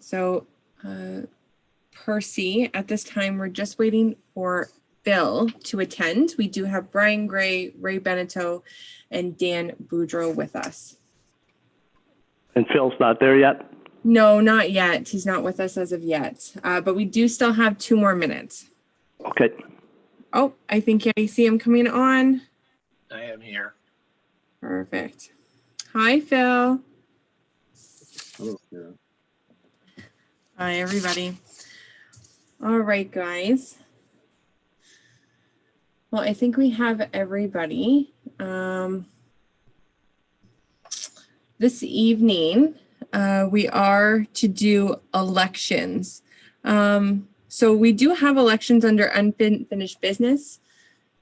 so Percy, at this time, we're just waiting for Phil to attend. We do have Brian Gray, Ray Beneteau, and Dan Boudreau with us. And Phil's not there yet? No, not yet. He's not with us as of yet, but we do still have 2 more minutes. Okay. Oh, I think I see him coming on. I am here. Perfect. Hi, Phil. Hello, Sarah. Hi, everybody. All right, guys. Well, I think we have everybody. This evening, we are to do elections. So we do have elections under unfinished business.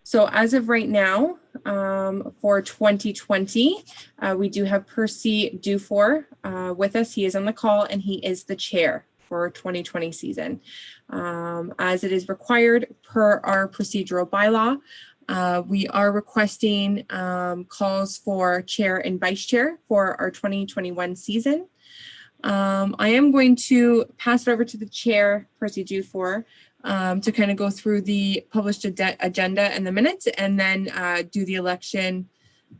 So as of right now, for 2020, we do have Percy Dufour with us. He is on the call and he is the chair for 2020 season. As it is required per our procedural bylaw, we are requesting calls for chair and vice chair for our 2021 season. I am going to pass it over to the chair, Percy Dufour, to kind of go through the published agenda and the minutes, and then do the election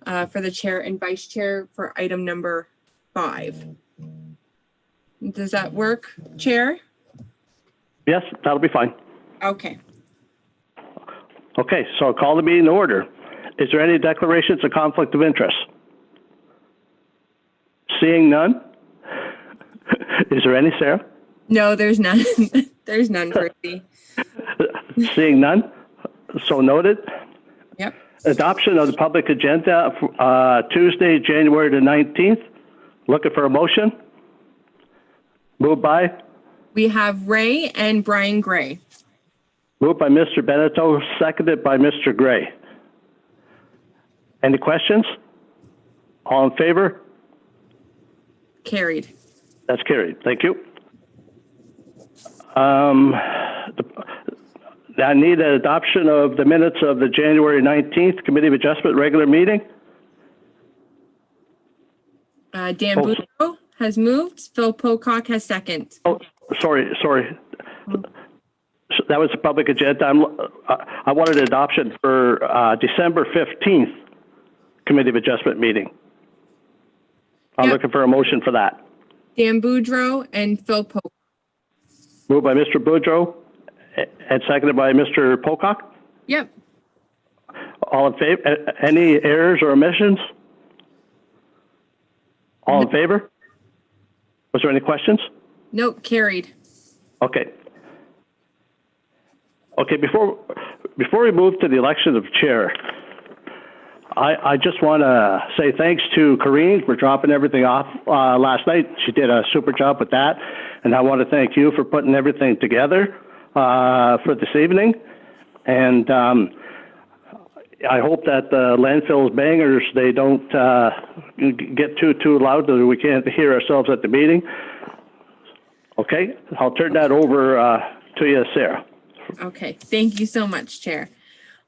for the chair and vice chair for item number 5. Does that work, Chair? Yes, that'll be fine. Okay. Okay, so I'll call the meeting to order. Is there any declarations of conflict of interest? Seeing none? Is there any, Sarah? No, there's none. There's none, Percy. Seeing none? So noted. Yep. Adoption of the public agenda for Tuesday, January the 19th. Looking for a motion? Moved by? We have Ray and Brian Gray. Moved by Mr. Beneteau, seconded by Mr. Gray. Any questions? All in favor? Carried. That's carried. Thank you. I need an adoption of the minutes of the January 19th Committee of Adjustment regular meeting. Dan Boudreau has moved. Phil Pocock has second. Oh, sorry. That was the public agenda. I wanted adoption for December 15th Committee of Adjustment meeting. I'm looking for a motion for that. Dan Boudreau and Phil Pocock. Moved by Mr. Boudreau and seconded by Mr. Pocock. Yep. All in favor? Any errors or omissions? All in favor? Was there any questions? Nope, carried. Okay. Okay, before we move to the election of chair, I just want to say thanks to Corrine for dropping everything off last night. She did a super job with that. And I want to thank you for putting everything together for this evening. And I hope that the landfill's bangers, they don't get too loud that we can't hear ourselves at the meeting. Okay, I'll turn that over to you, Sarah. Okay, thank you so much, Chair.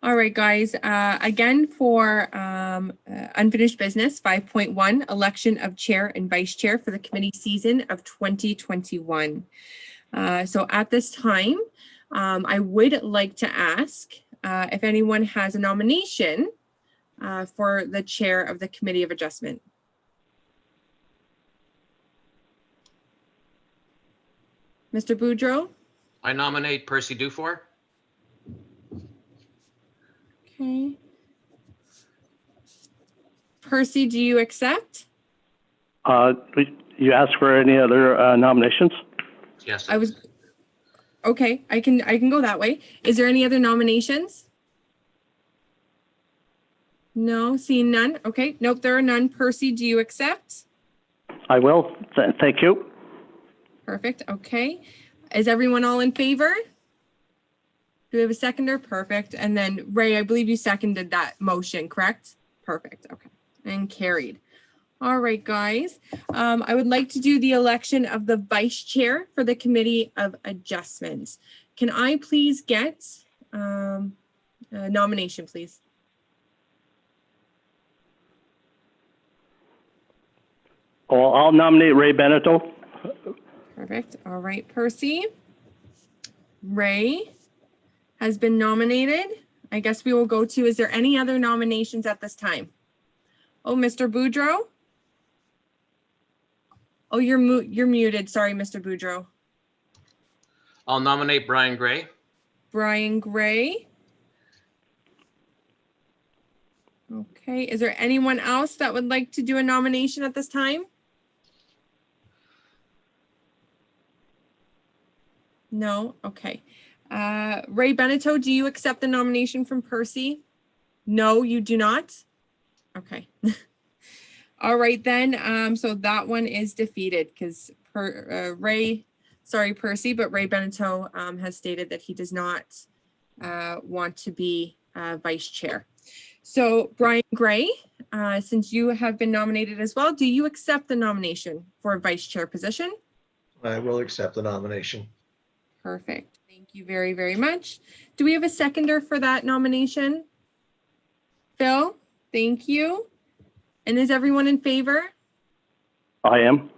All right, guys, again for unfinished business, 5.1, election of chair and vice chair for the committee season of 2021. So at this time, I would like to ask if anyone has a nomination for the chair of the Committee of Adjustment. Mr. Boudreau? I nominate Percy Dufour. Okay. Percy, do you accept? You asked for any other nominations? Yes. Okay, I can go that way. Is there any other nominations? No, seeing none. Okay, nope, there are none. Percy, do you accept? I will. Thank you. Perfect. Okay. Is everyone all in favor? Do we have a seconder? Perfect. And then Ray, I believe you seconded that motion, correct? Perfect. Okay. And carried. All right, guys. I would like to do the election of the vice chair for the Committee of Adjustments. Can I please get a nomination, please? Well, I'll nominate Ray Beneteau. Perfect. All right, Percy. Ray has been nominated. I guess we will go to, is there any other nominations at this time? Oh, Mr. Boudreau? Oh, you're muted. Sorry, Mr. Boudreau. I'll nominate Brian Gray. Brian Gray. Okay, is there anyone else that would like to do a nomination at this time? No? Okay. Ray Beneteau, do you accept the nomination from Percy? No, you do not? Okay. All right then, so that one is defeated because Percy, but Ray Beneteau has stated that he does not want to be vice chair. So Brian Gray, since you have been nominated as well, do you accept the nomination for vice chair position? I will accept the nomination. Perfect. Thank you very, very much. Do we have a seconder for that nomination? Phil, thank you. And is everyone in favor? I am.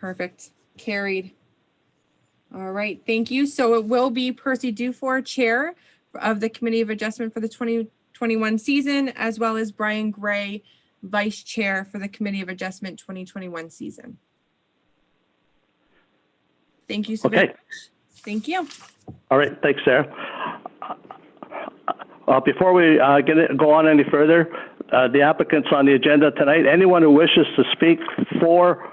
Perfect. Carried. All right. Thank you. So it will be Percy Dufour, chair of the Committee of Adjustment for the 2021 season, as well as Brian Gray, vice chair for the Committee of Adjustment 2021 season. Thank you so very much. Thank you. All right. Thanks, Sarah. Before we go on any further, the applicants on the agenda tonight, anyone who wishes to speak for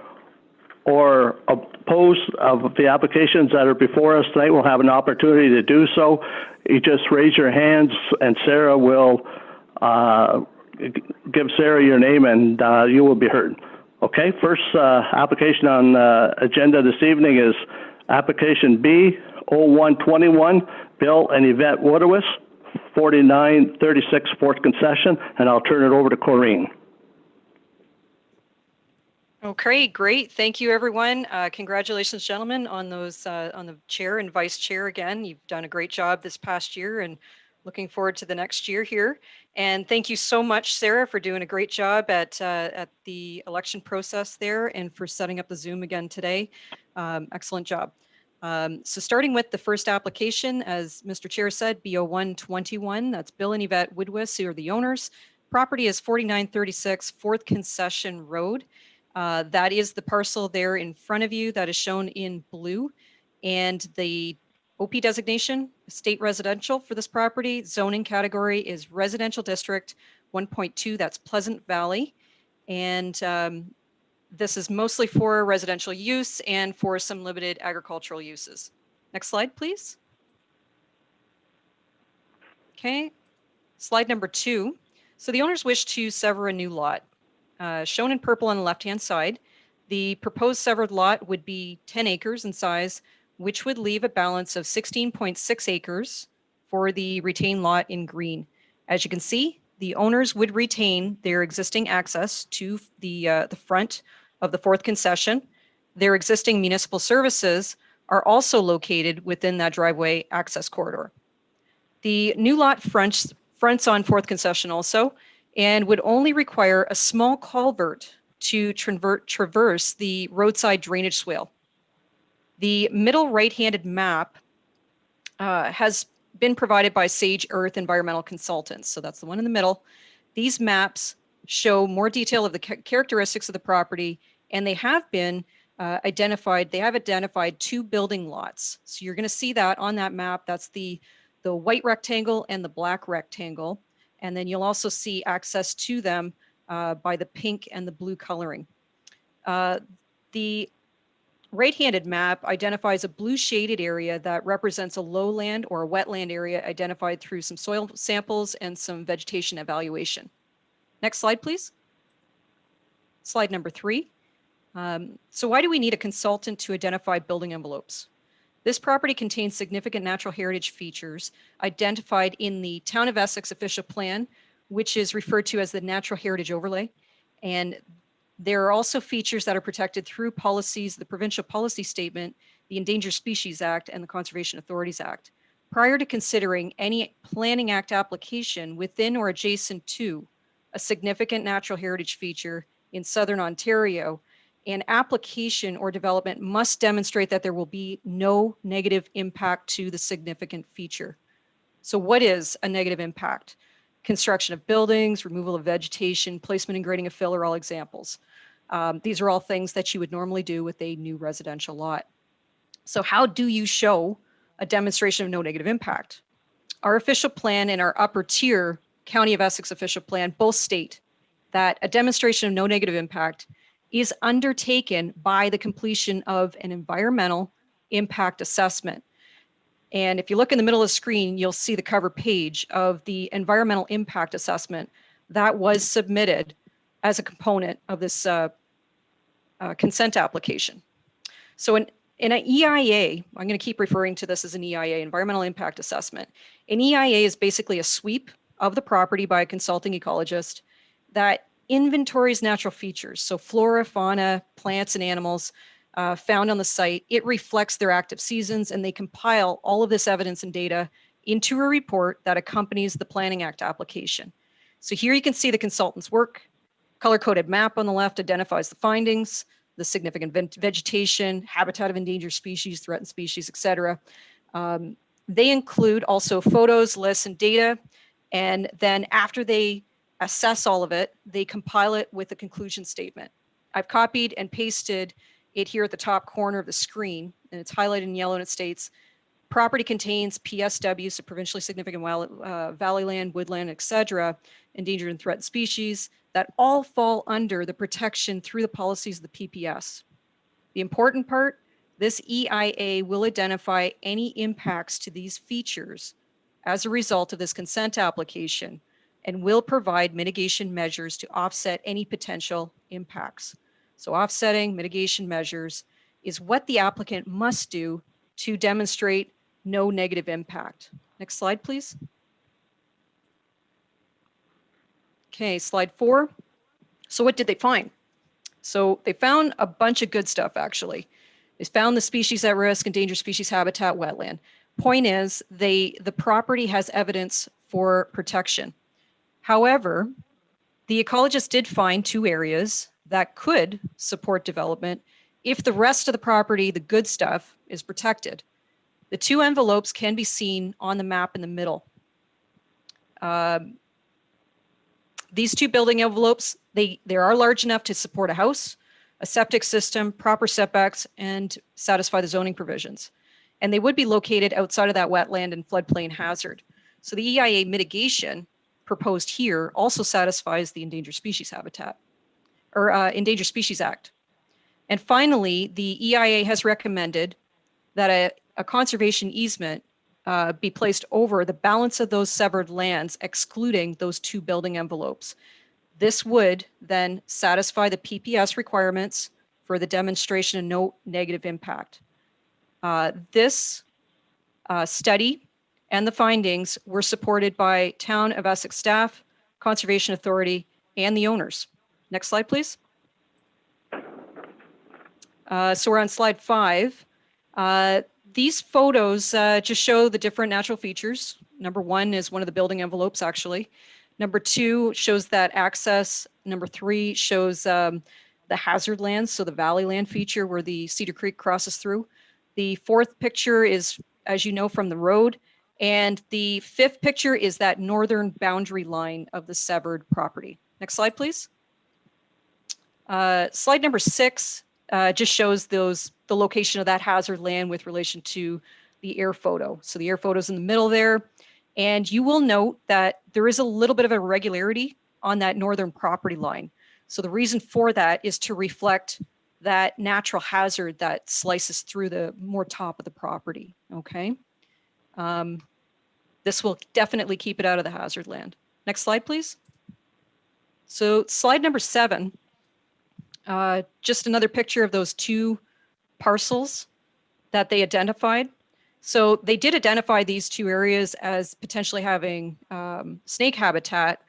or oppose of the applications that are before us tonight will have an opportunity to do so. You just raise your hands and Sarah will give Sarah your name and you will be heard. Okay, first application on agenda this evening is application B0121, Bill and Yvette Woodward, 4936 4th concession, and I'll turn it over to Corrine. Okay, great. Thank you, everyone. Congratulations, gentlemen, on those on the chair and vice chair again. You've done a great job this past year and looking forward to the next year here. And thank you so much, Sarah, for doing a great job at the election process there and for setting up the Zoom again today. Excellent job. So starting with the first application, as Mr. Chair said, B0121, that's Bill and Yvette Woodward, who are the owners. Property is 4936 4th Concession Road. That is the parcel there in front of you that is shown in blue. And the OP designation, state residential for this property. Zoning category is residential district 1.2, that's Pleasant Valley. And this is mostly for residential use and for some limited agricultural uses. Next slide, please. Okay, slide number 2. So the owners wish to sever a new lot. Shown in purple on the left-hand side, the proposed severed lot would be 10 acres in size, which would leave a balance of 16.6 acres for the retained lot in green. As you can see, the owners would retain their existing access to the front of the 4th concession. Their existing municipal services are also located within that driveway access corridor. The new lot fronts on 4th concession also, and would only require a small culvert to traverse the roadside drainage swale. The middle right-handed map has been provided by Sage Earth Environmental Consultants, so that's the one in the middle. These maps show more detail of the characteristics of the property, and they have been identified 2 building lots. So you're going to see that on that map. That's the white rectangle and the black rectangle. And then you'll also see access to them by the pink and the blue coloring. The right-handed map identifies a blue shaded area that represents a lowland or a wetland area identified through some soil samples and some vegetation evaluation. Next slide, please. Slide number 3. So why do we need a consultant to identify building envelopes? This property contains significant natural heritage features identified in the Town of Essex official plan, which is referred to as the Natural Heritage Overlay. And there are also features that are protected through policies, the provincial policy statement, the Endangered Species Act, and the Conservation Authorities Act. Prior to considering any Planning Act application within or adjacent to a significant natural heritage feature in Southern Ontario, An application or development must demonstrate that there will be no negative impact to the significant feature. So what is a negative impact? Construction of buildings, removal of vegetation, placement and grading of fill are all examples. These are all things that you would normally do with a new residential lot. So how do you show a demonstration of no negative impact? Our official plan and our upper tier County of Essex official plan both state that a demonstration of no negative impact is undertaken by the completion of an environmental impact assessment. And if you look in the middle of the screen, you'll see the cover page of the environmental impact assessment that was submitted as a component of this consent application. So in an EIA, I'm going to keep referring to this as an EIA, environmental impact assessment. An EIA is basically a sweep of the property by a consulting ecologist that inventories natural features. So flora, fauna, plants, and animals found on the site. It reflects their active seasons, and they compile all of this evidence and data into a report that accompanies the Planning Act application. So here you can see the consultant's work. Color-coded map on the left identifies the findings, the significant vegetation, habitat of endangered species, threatened species, et cetera. They include also photos, lists, and data. And then after they assess all of it, they compile it with a conclusion statement. I've copied and pasted it here at the top corner of the screen, and it's highlighted in yellow, and it states, property contains PSW, so provincially significant valley land, woodland, et cetera, endangered and threatened species that all fall under the protection through the policies of the PPS. The important part, this EIA will identify any impacts to these features as a result of this consent application and will provide mitigation measures to offset any potential impacts. So offsetting mitigation measures is what the applicant must do to demonstrate no negative impact. Next slide, please. Okay, slide 4. So what did they find? So they found a bunch of good stuff, actually. They found the species at risk, endangered species habitat, wetland. Point is, the property has evidence for protection. However, the ecologist did find 2 areas that could support development if the rest of the property, the good stuff, is protected. The 2 envelopes can be seen on the map in the middle. These 2 building envelopes, they are large enough to support a house, a septic system, proper setbacks, and satisfy the zoning provisions. And they would be located outside of that wetland and floodplain hazard. So the EIA mitigation proposed here also satisfies the Endangered Species Habitat, or Endangered Species Act. And finally, the EIA has recommended that a conservation easement be placed over the balance of those severed lands, excluding those 2 building envelopes. This would then satisfy the PPS requirements for the demonstration of no negative impact. This study and the findings were supported by Town of Essex staff, Conservation Authority, and the owners. Next slide, please. So we're on slide 5. These photos just show the different natural features. Number 1 is one of the building envelopes, actually. Number 2 shows that access. Number 3 shows the hazard lands, so the valley land feature where the Cedar Creek crosses through. The 4th picture is, as you know, from the road. And the 5th picture is that northern boundary line of the severed property. Next slide, please. Slide number 6 just shows the location of that hazard land with relation to the air photo. So the air photo is in the middle there. And you will note that there is a little bit of irregularity on that northern property line. So the reason for that is to reflect that natural hazard that slices through the more top of the property, okay? This will definitely keep it out of the hazard land. Next slide, please. So slide number 7, just another picture of those 2 parcels that they identified. So they did identify these 2 areas as potentially having snake habitat,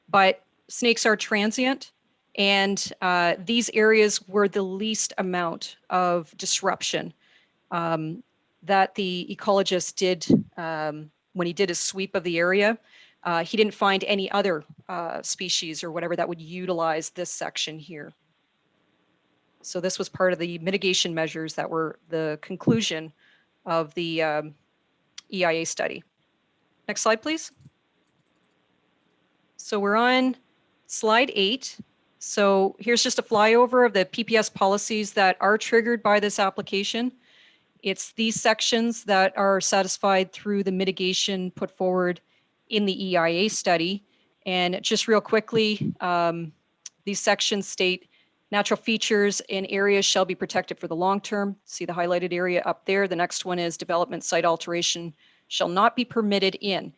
but snakes are transient, and these areas were the least amount of disruption that the ecologist did when he did his sweep of the area. He didn't find any other species or whatever that would utilize this section here. So this was part of the mitigation measures that were the conclusion of the EIA study. Next slide, please. So we're on slide 8. So here's just a flyover of the PPS policies that are triggered by this application. It's these sections that are satisfied through the mitigation put forward in the EIA study. And just real quickly, these sections state natural features and areas shall be protected for the long term. See the highlighted area up there. The next one is development site alteration shall not be permitted in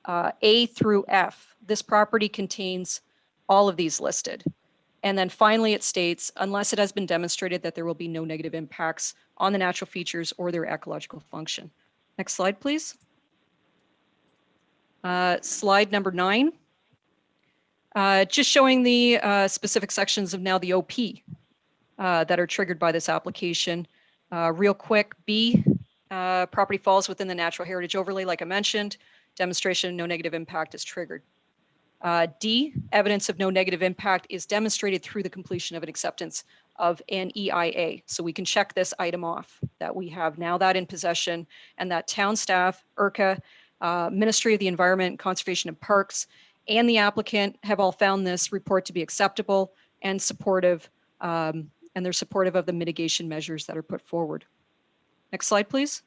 A through F. This property contains all of these listed. And then finally, it states, unless it has been demonstrated that there will be no negative impacts on the natural features or their ecological function. Next slide, please. Slide number 9. Just showing the specific sections of now the OP that are triggered by this application. Real quick, B, property falls within the natural heritage overlay, like I mentioned. Demonstration of no negative impact is triggered. D, evidence of no negative impact is demonstrated through the completion of an acceptance of an EIA. So we can check this item off, that we have now that in possession, and that town staff, ERKA, Ministry of the Environment, Conservation and Parks, and the applicant have all found this report to be acceptable and supportive, and they're supportive of the mitigation measures that are put forward. Next slide, please.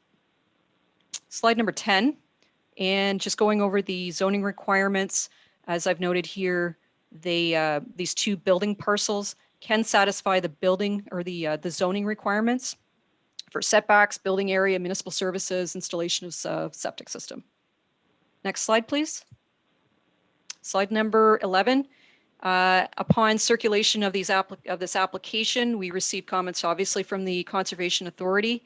Slide number 10, and just going over the zoning requirements. As I've noted here, these 2 building parcels can satisfy the building or the zoning requirements for setbacks, building area, municipal services, installation of septic system. Next slide, please. Slide number 11. Upon circulation of this application, we received comments obviously from the Conservation Authority.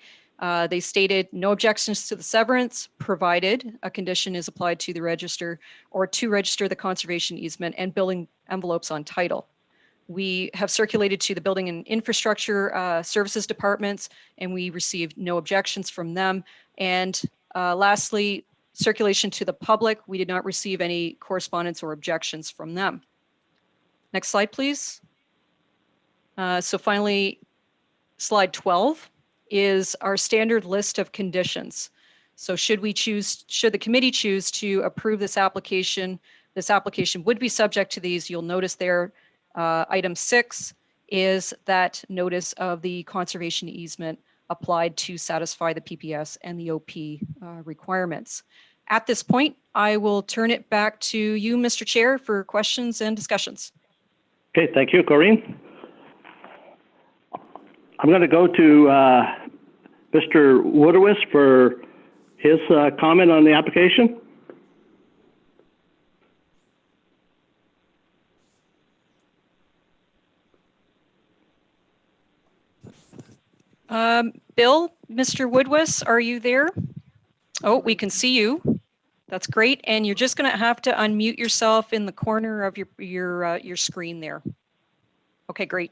They stated no objections to the severance, provided a condition is applied to the register or to register the conservation easement and building envelopes on title. We have circulated to the Building and Infrastructure Services departments, and we received no objections from them. And lastly, circulation to the public, we did not receive any correspondence or objections from them. Next slide, please. So finally, slide 12 is our standard list of conditions. So should the committee choose to approve this application would be subject to these. You'll notice there, item 6 is that notice of the conservation easement applied to satisfy the PPS and the OP requirements. At this point, I will turn it back to you, Mr. Chair, for questions and discussions. Okay, thank you, Corinne. I'm going to go to Mr. Woodward for his comment on the application. Bill, Mr. Woodward, are you there? Oh, we can see you. That's great. And you're just going to have to unmute yourself in the corner of your screen there. Okay, great.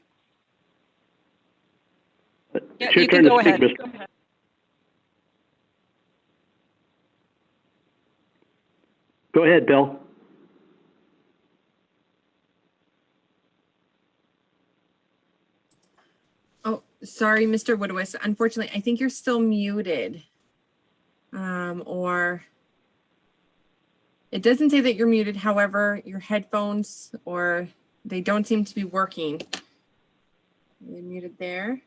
Yeah, you can go ahead. Go ahead, Bill. Oh, sorry, Mr. Woodward. Unfortunately, I think you're still muted. Or it doesn't say that you're muted. However, your headphones they don't seem to be working. You're muted there.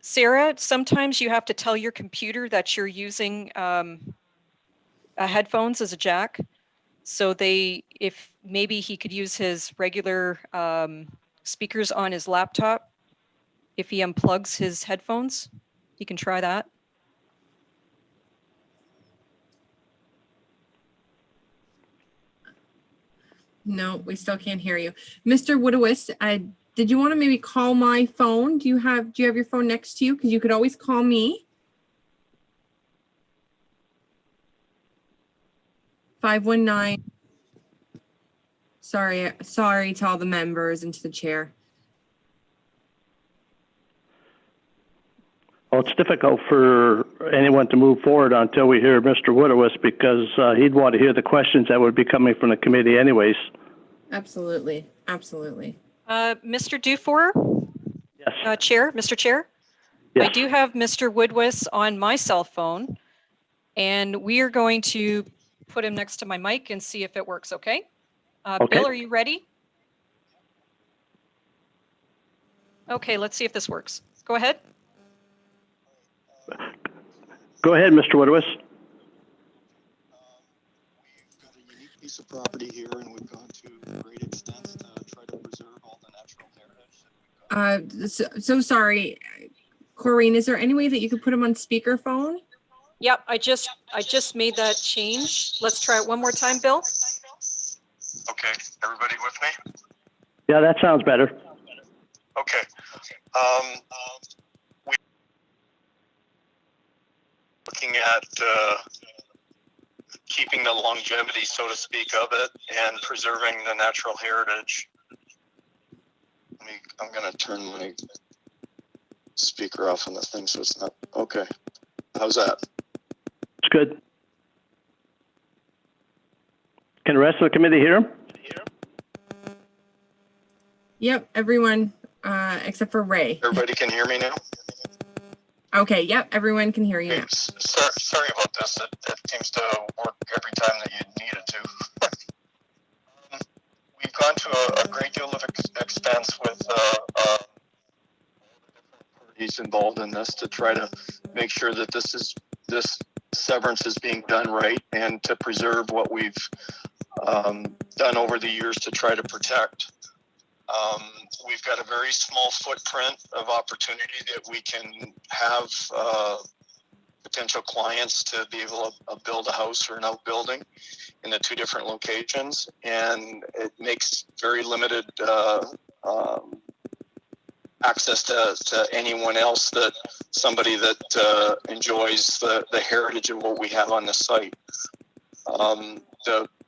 Sarah, sometimes you have to tell your computer that you're using headphones as a jack. So if maybe he could use his regular speakers on his laptop. If he unplugs his headphones, he can try that. No, we still can't hear you. Mr. Woodward, did you want to maybe call my phone? Do you have your phone next to you? Because you could always call me. 519. Sorry to all the members and to the chair. Well, it's difficult for anyone to move forward until we hear Mr. Woodward because he'd want to hear the questions that would be coming from the committee anyways. Absolutely. Absolutely. Mr. Dufour, Yes. Mr. Chair, Yes. I do have Mr. Woodward on my cell phone, and we are going to put him next to my mic and see if it works, okay? Okay. Bill, are you ready? Okay, let's see if this works. Go ahead. Go ahead, Mr. Woodward. We've got a unique piece of property here, and we've gone to great extents to try to preserve all the natural heritage that we've got. So sorry, Corrine, is there any way that you could put him on speakerphone? Yep, I just made that change. Let's try it one more time, Bill. Okay, everybody with me? Yeah, that sounds better. Okay. We looking at keeping the longevity, so to speak, of it and preserving the natural heritage. I'm going to turn my speaker off on the thing so it's not. Okay. How's that? It's good. Can the rest of the committee hear him? Yep, everyone, except for Ray. Everybody can hear me now? Okay, yep, everyone can hear you now. Sorry about this. It seems to work every time that you need it to. We've gone to a great deal of expense with parties involved in this to try to make sure that this severance is being done right and to preserve what we've done over the years to try to protect. We've got a very small footprint of opportunity that we can have potential clients to be able to build a house or an outbuilding in the two different locations, and it makes very limited access to anyone else somebody that enjoys the heritage of what we have on the site.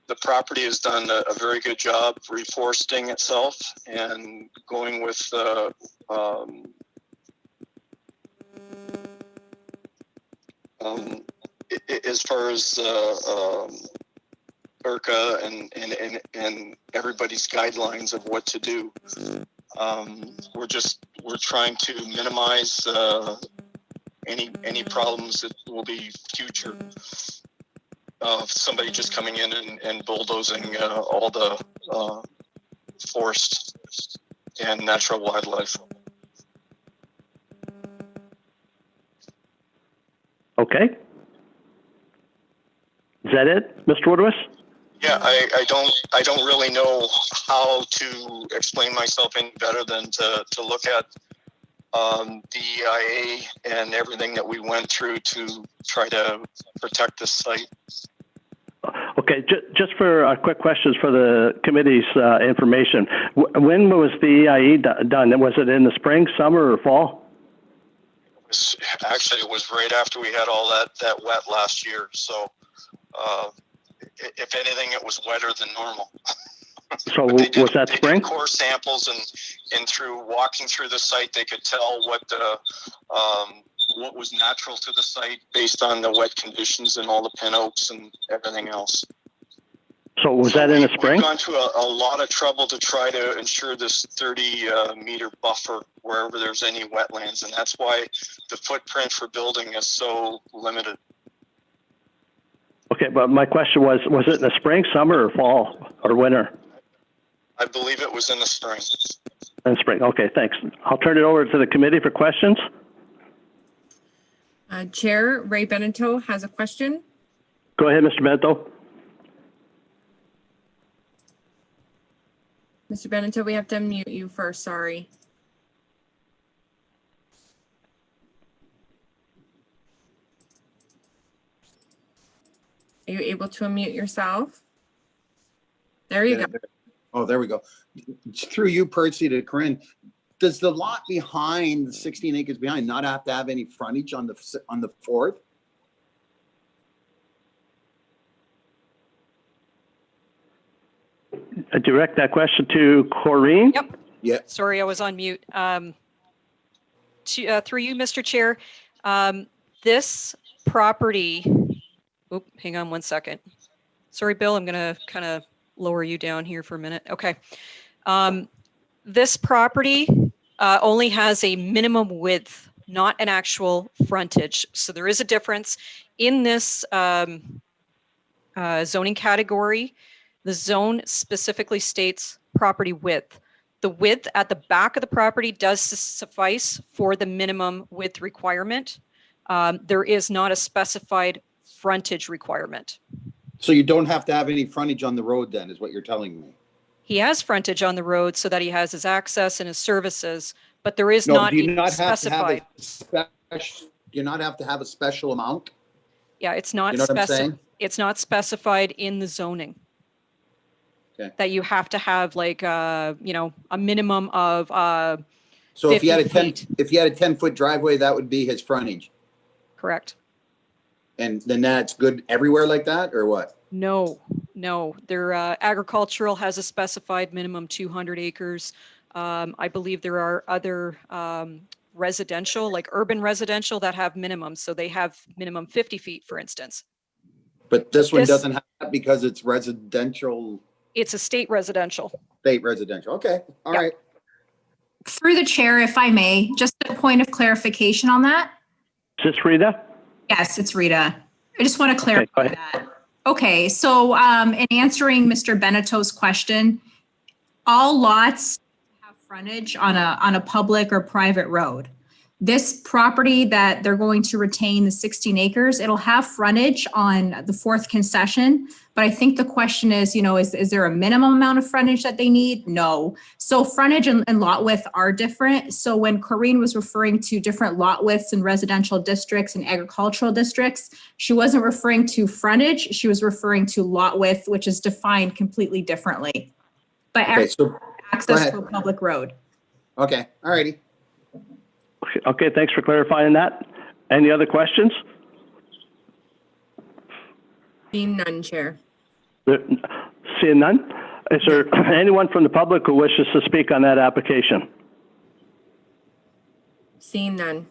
The property has done a very good job reforesting itself and going with as far as ERKA and everybody's guidelines of what to do. We're trying to minimize any problems that will be future. Of somebody just coming in and bulldozing all the forest and natural wildlife. Okay. Is that it, Mr. Woodward? Yeah, I don't really know how to explain myself any better than to look at the EIA and everything that we went through to try to protect this site. Okay, just for quick questions for the committee's information. When was the EIA done? Was it in the spring, summer, or fall? Actually, it was right after we had all that wet last year. So, if anything, it was wetter than normal. So was that spring? They did core samples, and through walking through the site, they could tell what was natural to the site based on the wet conditions and all the pin oaks and everything else. So was that in the spring? We've gone to a lot of trouble to try to ensure this 30-meter buffer wherever there's any wetlands, and that's why the footprint for building is so limited. Okay, but my question was it in the spring, summer, or fall, or winter? I believe it was in the spring. In spring. Okay, thanks. I'll turn it over to the committee for questions. Chair Ray Benito has a question. Go ahead, Mr. Bento. Mr. Benito, we have to unmute you first, sorry. Are you able to unmute yourself? There you go. Oh, there we go. Through you, Percy, to Corinne. Does the lot behind, the 16 acres behind, not have to have any frontage on the fourth? I direct that question to Corrine. Yep. Yeah. Sorry, I was on mute. Through you, Mr. Chair, This property, hang on one second. Sorry, Bill, I'm going to kind of lower you down here for a minute. Okay. This property only has a minimum width, not an actual frontage. So there is a difference in this zoning category. The zone specifically states property width. The width at the back of the property does suffice for the minimum width requirement. There is not a specified frontage requirement. So you don't have to have any frontage on the road then, is what you're telling me? He has frontage on the road so that he has his access and his services, but there is No, not do you a not have to have specified. a special, do you not have to have a special amount? Yeah, it's not You know what I'm saying? it's not specified in the zoning. Okay. That you have to have like a minimum of So if you had a 50 10, feet. if you had a 10-foot driveway, that would be his frontage. Correct. And then that's good everywhere like that, or what? No. Their agricultural has a specified minimum 200 acres. I believe there are other residential, like urban residential, that have minimums. So they have minimum 50 feet, for instance. But this one This- doesn't have that because it's residential, It's a state residential. state residential. Okay, all Yeah. right. Through the chair, if I may, just a point of clarification on that. Is this Rita? Yes, it's Rita. I just want to go clarify ahead. that. Okay, so in answering Mr. Beneto's question, all lots have frontage on a public or private road. This property that they're going to retain, the 16 acres, it'll have frontage on the fourth concession. But I think the question is, is there a minimum amount of frontage that they need? No. So frontage and lot width are different. So when Corinne was referring to different lot widths in residential districts and agricultural districts, she wasn't referring to frontage. She was referring to lot width, which is defined completely differently. But Okay, so, access ahead. to a public road. okay, all righty. Okay, thanks for clarifying that. Any other questions? Seeing none, Chair. Seeing none? Is there anyone from the public who wishes to speak on that application? Seeing none.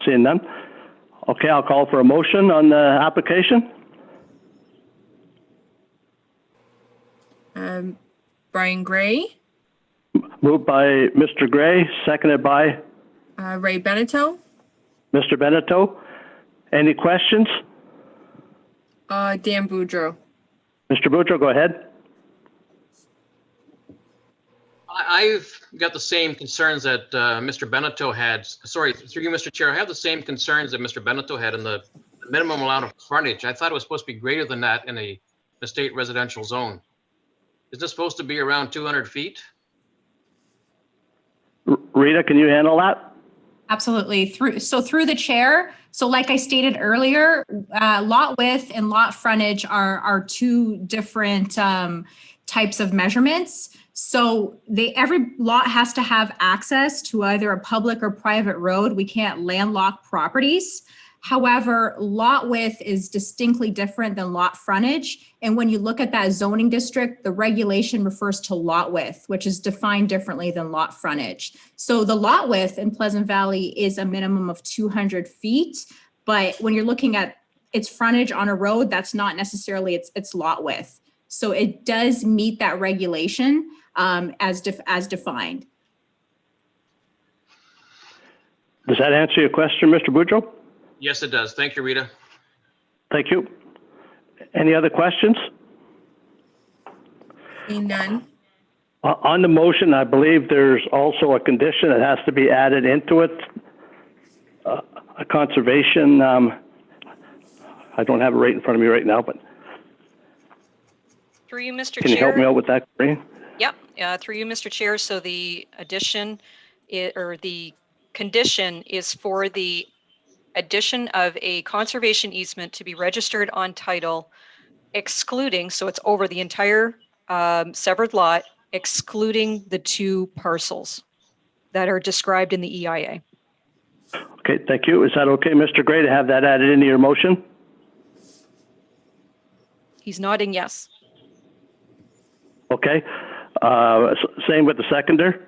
Seeing none? Okay, I'll call for a motion on the application. Brian Gray, Moved by Mr. Gray, seconded by Ray Beneteau, Mr. Beneteau. Any questions? Dan Boudreau. Mr. Boudreau, go ahead. I've got the same concerns that Mr. Beneteau had. Sorry, through you, Mr. Chair, I have the same concerns that Mr. Beneteau had in the minimum amount of frontage. I thought it was supposed to be greater than that in a state residential zone. Is this supposed to be around 200 feet? Rita, can you handle that? Absolutely. Through the chair. So like I stated earlier, lot width and lot frontage are two different types of measurements. So every lot has to have access to either a public or private road. We can't landlock properties. However, lot width is distinctly different than lot frontage. And when you look at that zoning district, the regulation refers to lot width, which is defined differently than lot frontage. So the lot width in Pleasant Valley is a minimum of 200 feet. But when you're looking at its frontage on a road, that's not necessarily its lot width. So it does meet that regulation as defined. Does that answer your question, Mr. Boudreau? Yes, it does. Thank you, Rita. Thank you. Any other questions? Seeing none. On the motion, I believe there's also a condition that has to be added into it. A conservation, I don't have it right in front of me right now, but Through you, Mr. can you help me Chair. out with that, Corinne? Yep, through you, Mr. Chair. So the addition or the condition is for the addition of a conservation easement to be registered on title, excluding, so it's over the entire severed lot, excluding the two parcels that are described in the EIA. Okay, thank you. Is that okay, Mr. Gray, to have that added into your motion? He's nodding yes. Okay. Same with the seconder,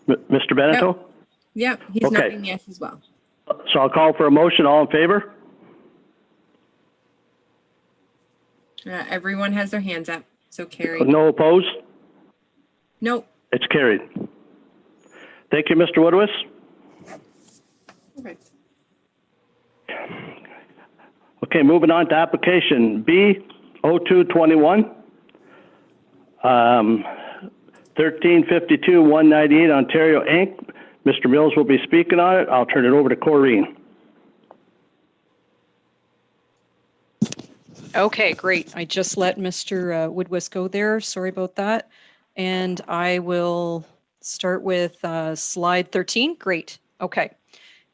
Mr. Beneteau? Yep, he's Okay. nodding yes as well. So I'll call for a motion. All in favor? Everyone has their hands up, so carried. No opposed? Nope. It's carried. Thank you, Mr. Woodward. Perfect. Okay, moving on to application B0221. 1352 198 Ontario Inc. Mr. Mills will be speaking on it. I'll turn it over to Corrine. Okay, great. I just let Mr. Woodward go there. Sorry about that. And I will start with slide 13. Great. Okay.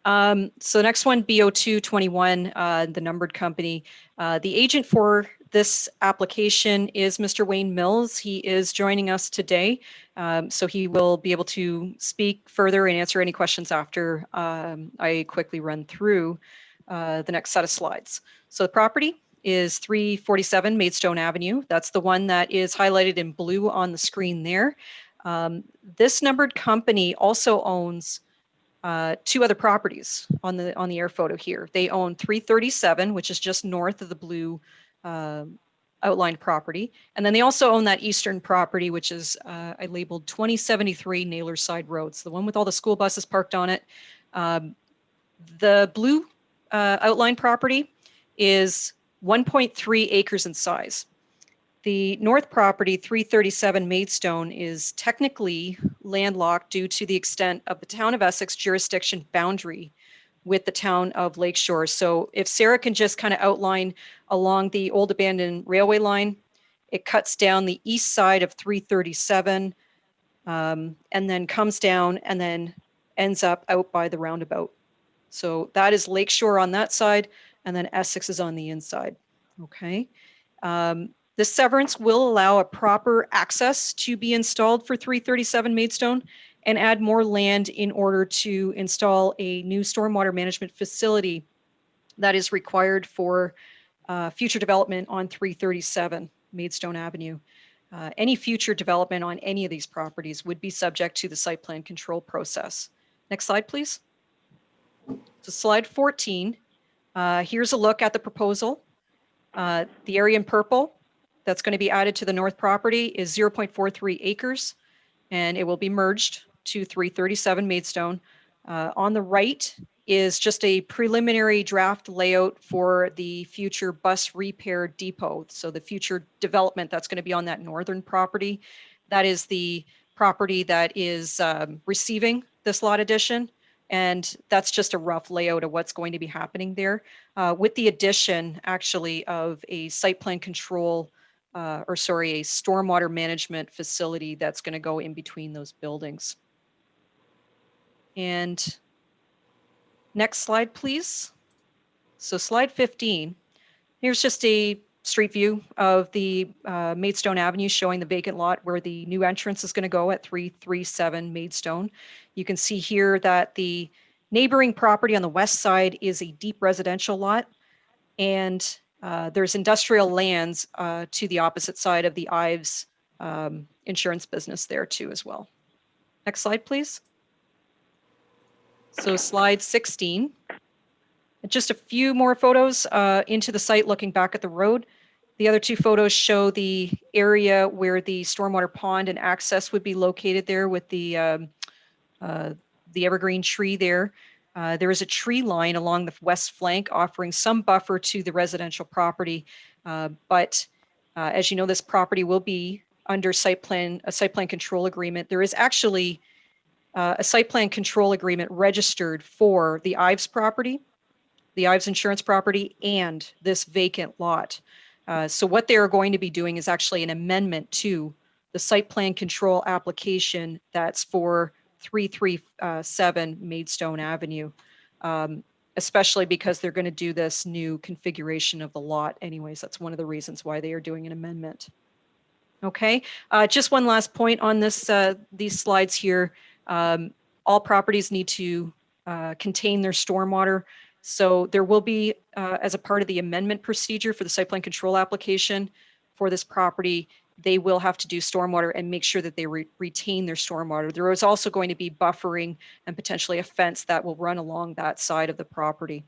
So next one, B0221, the numbered company. The agent for this application is Mr. Wayne Mills. He is joining us today. So he will be able to speak further and answer any questions after I quickly run through the next set of slides. So the property is 347 Maidstone Avenue. That's the one that is highlighted in blue on the screen there. This numbered company also owns two other properties on the air photo here. They own 337, which is just north of the blue outlined property. And then they also own that eastern property, which is I labeled 2073 Naylor Side Road. So the one with all the school buses parked on it. The blue outlined property is 1.3 acres in size. The north property, 337 Maidstone, is technically landlocked due to the extent of the town of Essex jurisdiction boundary with the town of Lakeshore. So if Sarah can just kind of outline along the old abandoned railway line, it cuts down the east side of 337 and then comes down and then ends up out by the roundabout. So that is Lakeshore on that side, and then Essex is on the inside. Okay. This severance will allow a proper access to be installed for 337 Maidstone and add more land in order to install a new stormwater management facility that is required for future development on 337 Maidstone Avenue. Any future development on any of these properties would be subject to the site plan control process. Next slide, please. So slide 14, here's a look at the proposal. The area in purple that's going to be added to the north property is 0.43 acres, and it will be merged to 337 Maidstone. On the right is just a preliminary draft layout for the future bus repair depot. So the future development that's going to be on that northern property, that is the property that is receiving this lot addition. And that's just a rough layout of what's going to be happening there, with the addition actually of a site plan control, a stormwater management facility that's going to go in between those buildings. And next slide, please. So slide 15, here's just a street view of the Maidstone Avenue showing the vacant lot where the new entrance is going to go at 337 Maidstone. You can see here that the neighboring property on the west side is a deep residential lot, and there's industrial lands to the opposite side of the Ives insurance business there too as well. Next slide, please. So slide 16. Just a few more photos into the site looking back at the road. The other two photos show the area where the stormwater pond and access would be located there with the evergreen tree there. There is a tree line along the west flank offering some buffer to the residential property. But as you know, this property will be under a site plan control agreement. There is actually a site plan control agreement registered for the Ives property, the Ives insurance property, and this vacant lot. So what they are going to be doing is actually an amendment to the site plan control application that's for 337 Maidstone Avenue, especially because they're going to do this new configuration of the lot anyways. That's one of the reasons why they are doing an amendment. Okay, just one last point on this, these slides here. All properties need to contain their stormwater. So there will be, as a part of the amendment procedure for the site plan control application for this property, they will have to do stormwater and make sure that they retain their stormwater. There is also going to be buffering and potentially a fence that will run along that side of the property.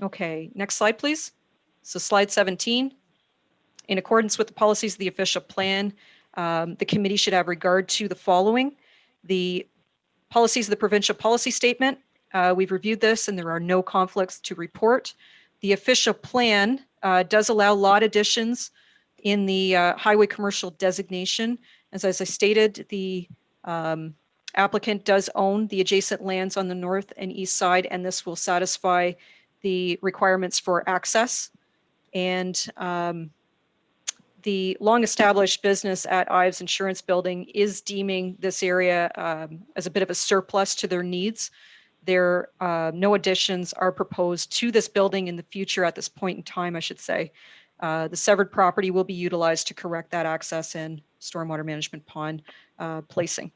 Okay, next slide, please. So slide 17. In accordance with the policies of the official plan, the committee should have regard to the following. The policies of the provincial policy statement. We've reviewed this and there are no conflicts to report. The official plan does allow lot additions in the highway commercial designation. As I stated, the applicant does own the adjacent lands on the north and east side, and this will satisfy the requirements for access. And the long-established business at Ives Insurance Building is deeming this area as a bit of a surplus to their needs. There, no additions are proposed to this building in the future at this point in time, I should say. The severed property will be utilized to correct that access and stormwater management pond placing.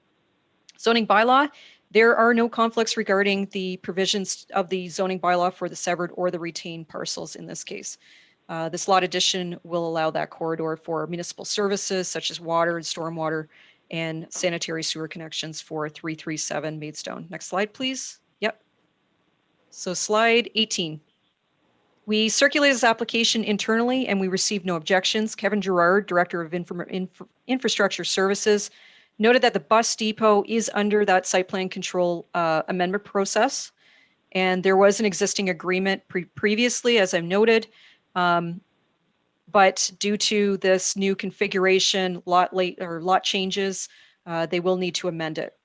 Zoning bylaw, there are no conflicts regarding the provisions of the zoning bylaw for the severed or the retained parcels in this case. This lot addition will allow that corridor for municipal services such as water and stormwater and sanitary sewer connections for 337 Maidstone. Next slide, please. Yep. So slide 18. We circulated this application internally and we received no objections. Kevin Gerard, Director of Infrastructure Services, noted that the bus depot is under that site plan control amendment process. And there was an existing agreement previously, as I've noted. But due to this new configuration, lot changes, they will need to amend it.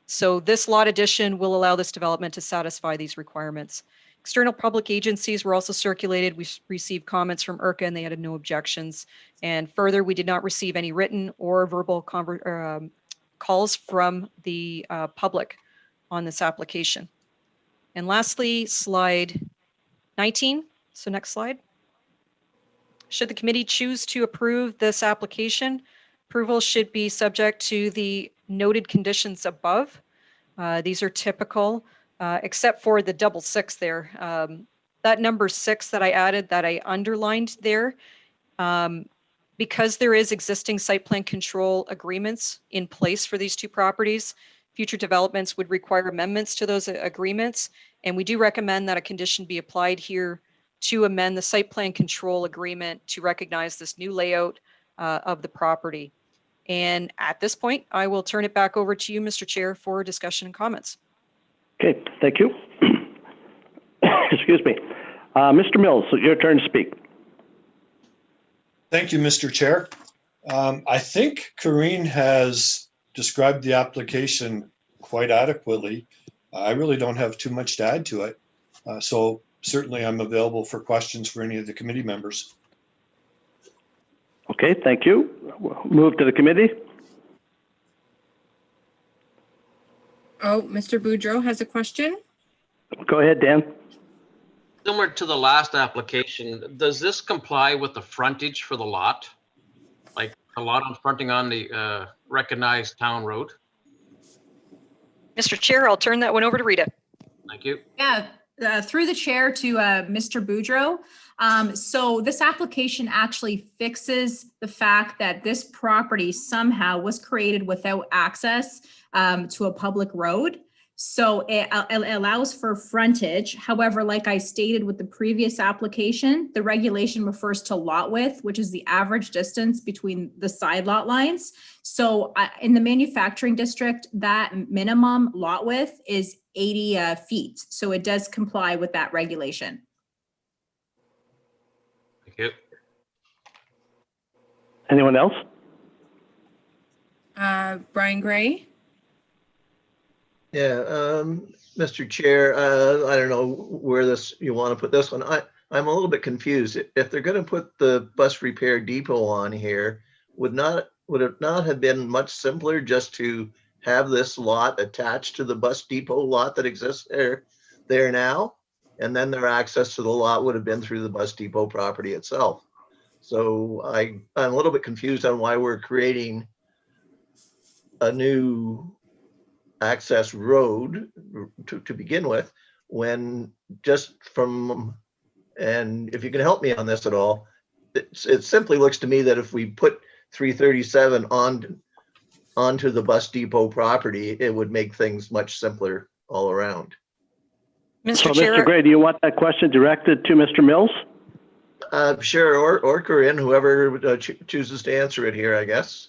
So this lot addition will allow this development to satisfy these requirements. External public agencies were also circulated. We received comments from ERKA and they had no objections. And further, we did not receive any written or verbal calls from the public on this application. And lastly, slide 19. So next slide. Should the committee choose to approve this application, approval should be subject to the noted conditions above. These are typical, except for the 6 there. That number 6 that I added, that I underlined there, because there is existing site plan control agreements in place for these two properties, future developments would require amendments to those agreements. And we do recommend that a condition be applied here to amend the site plan control agreement to recognize this new layout of the property. And at this point, I will turn it back over to you, Mr. Chair, for discussion and comments. Okay, thank you. Excuse me. Mr. Mills, your turn to speak. Thank you, Mr. Chair. I think Corinne has described the application quite adequately. I really don't have too much to add to it. So certainly I'm available for questions for any of the committee members. Okay, thank you. We'll move to the committee. Oh, Mr. Boudreau has a question. Go ahead, Dan. Similar to the last application, does this comply with the frontage for the lot? Like a lot on fronting on the recognized town road? Mr. Chair, I'll turn that one over to Rita. Thank you. Yeah, through the chair to Mr. Boudreau. So this application actually fixes the fact that this property somehow was created without access to a public road. So it allows for frontage. However, like I stated with the previous application, the regulation refers to lot width, which is the average distance between the side lot lines. So in the manufacturing district, that minimum lot width is 80 feet. So it does comply with that regulation. Thank you. Anyone else? Brian Gray. Yeah, Mr. Chair, I don't know where you want to put this one. I'm a little bit confused. If they're going to put the bus repair depot on here, would it not have been much simpler just to have this lot attached to the bus depot lot that exists there now? And then their access to the lot would have been through the bus depot property itself. So I'm a little bit confused on why we're creating a new access road to begin with, when just from, and if you can help me on this at all, it simply looks to me that if we put 337 onto the bus depot property, it would make things much simpler all around. So, Mr. Chair, Mr. Gray, do you want that question directed to Mr. Mills? Sure, or Corinne, whoever chooses to answer it here, I guess.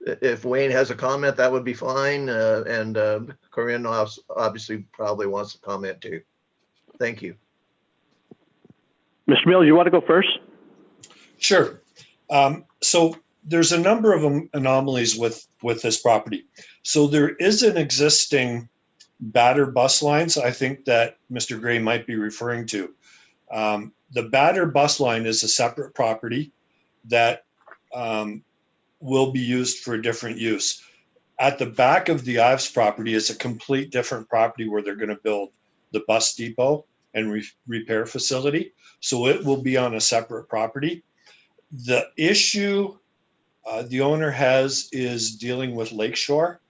If Wayne has a comment, that would be fine. And Corinne obviously probably wants to comment too. Thank you. Mr. Mills, you want to go first? Sure. So there's a number of anomalies with this property. So there is an existing batter bus lines, I think that Mr. Gray might be referring to. The batter bus line is a separate property that will be used for a different use. At the back of the Ives property is a complete different property where they're going to build the bus depot and repair facility. So it will be on a separate property. The issue the owner has is dealing with Lakeshore.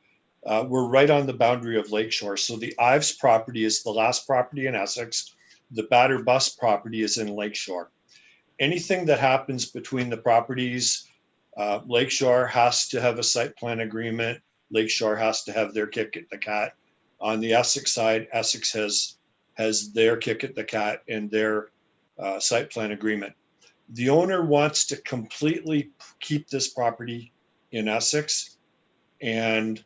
We're right on the boundary of Lakeshore. So the Ives property is the last property in Essex. The batter bus property is in Lakeshore. Anything that happens between the properties, Lakeshore has to have a site plan agreement. Lakeshore has to have their kick at the cat. On the Essex side, Essex has their kick at the cat and their site plan agreement. The owner wants to completely keep this property in Essex and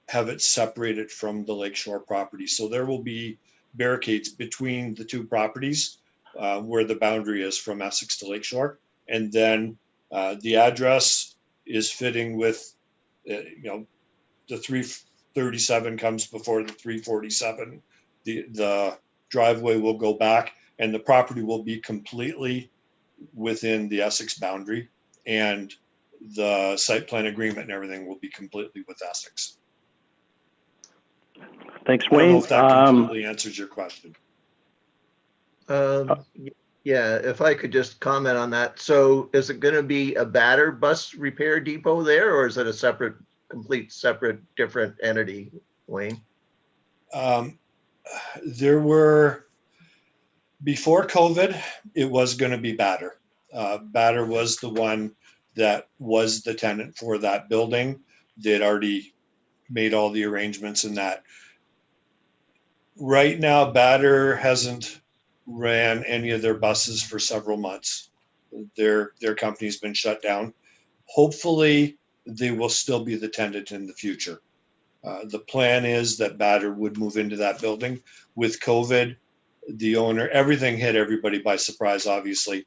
have it separated from the Lakeshore property. So there will be barricades between the two properties where the boundary is from Essex to Lakeshore. And then the address is fitting with, the 337 comes before the 347. The driveway will go back and the property will be completely within the Essex boundary, and the site plan agreement and everything will be completely with Essex. Thanks, I don't know Wayne. if that completely answers your question. Yeah, if I could just comment on that. So is it going to be a batter bus repair depot there, or is it a complete separate, different entity, Wayne? There were, before COVID, it was going to be Batter. Batter was the one that was the tenant for that building. They'd already made all the arrangements in that. Right now, Batter hasn't ran any of their buses for several months. Their company's been shut down. Hopefully, they will still be the tenant in the future. The plan is that Batter would move into that building. With COVID, the owner, everything hit everybody by surprise, obviously.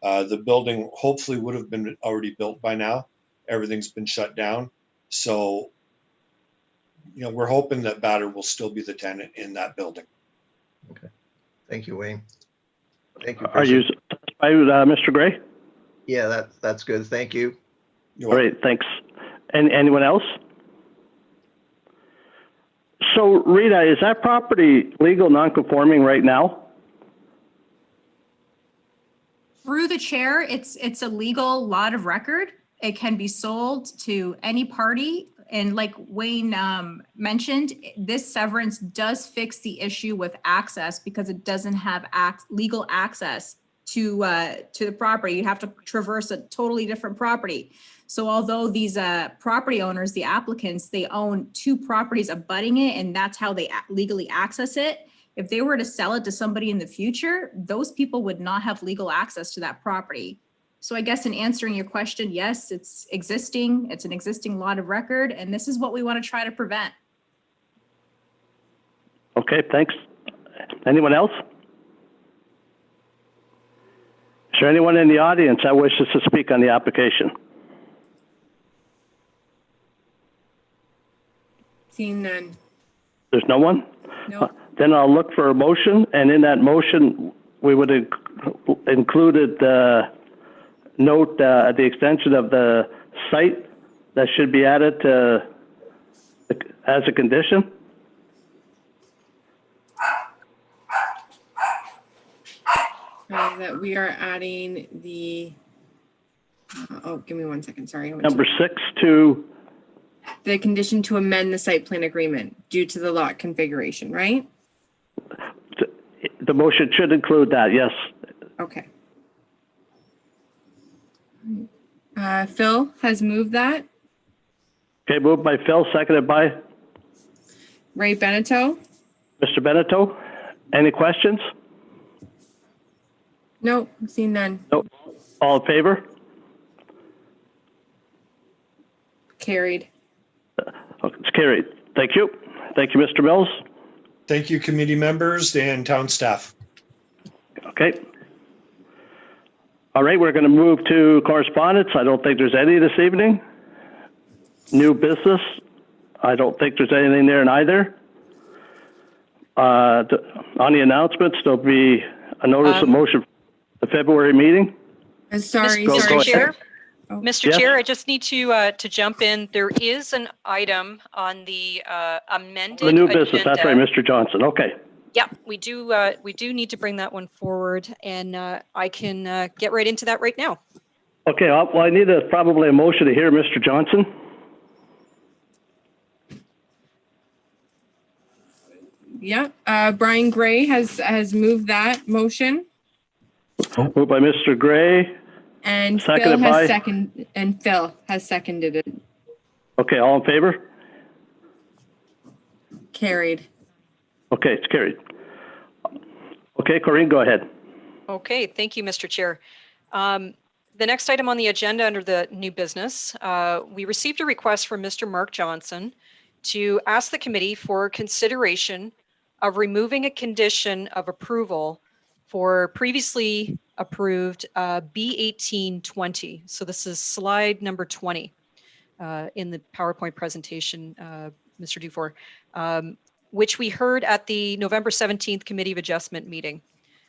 The building hopefully would have been already built by now. Everything's been shut down. So, we're hoping that Batter will still be the tenant in that building. Okay. Thank you, Wayne. Thank you. Are you satisfied with Mr. Gray? Yeah, that's good. Thank you. Great, thanks. And anyone else? So, Rita, is that property legal non-conforming right now? Through the chair, it's a legal lot of record. It can be sold to any party. And like Wayne mentioned, this severance does fix the issue with access because it doesn't have legal access to the property. You have to traverse a totally different property. So although these property owners, the applicants, they own two properties abutting it, and that's how they legally access it. If they were to sell it to somebody in the future, those people would not have legal access to that property. So I guess in answering your question, yes, it's existing. It's an existing lot of record, and this is what we want to try to prevent. Okay, thanks. Anyone else? Is there anyone in the audience that wishes to speak on the application? Seeing none. There's no one? No. Then I'll look for a motion, and in that motion, we would included the note the extension of the site that should be added to as a condition. That we are adding the, give me 1 second, sorry. Number 6 to, the condition to amend the site plan agreement due to the lot configuration, right? the motion should include that, yes. Okay. Phil has moved that. Okay, moved by Phil, seconded by Ray Beneteau? Mr. Beneteau. Any questions? Nope, seen none. Nope. All in favor? Carried. Okay, it's carried. Thank you. Thank you, Mr. Mills. Thank you, committee members and town staff. Okay. All right, we're going to move to correspondence. I don't think there's any this evening. New business. I don't think there's anything there neither. On the announcements, there'll be a notice of motion for the February meeting. Sorry, Go Mr. ahead. Chair, Oh. Mr. Yes. Chair, I just need to jump in. There is an item on the amended The new business, that's right, agenda. Mr. Johnson. Okay. Yeah, we do need to bring that one forward, and I can get right into that right now. Okay, well, I need probably a motion to hear Mr. Johnson. Yeah, Brian Gray has moved that motion, Moved by Mr. Gray. and Seconded by? Phil has seconded it. Okay, all in favor? Carried. Okay, it's carried. Okay, Corinne, go ahead. Okay, thank you, Mr. Chair. The next item on the agenda under the new business, we received a request from Mr. Mark Johnson to ask the committee for consideration of removing a condition of approval for previously approved B1820. So this is slide number 20 in the PowerPoint presentation, Mr. Dufour, which we heard at the November 17th Committee of Adjustment meeting.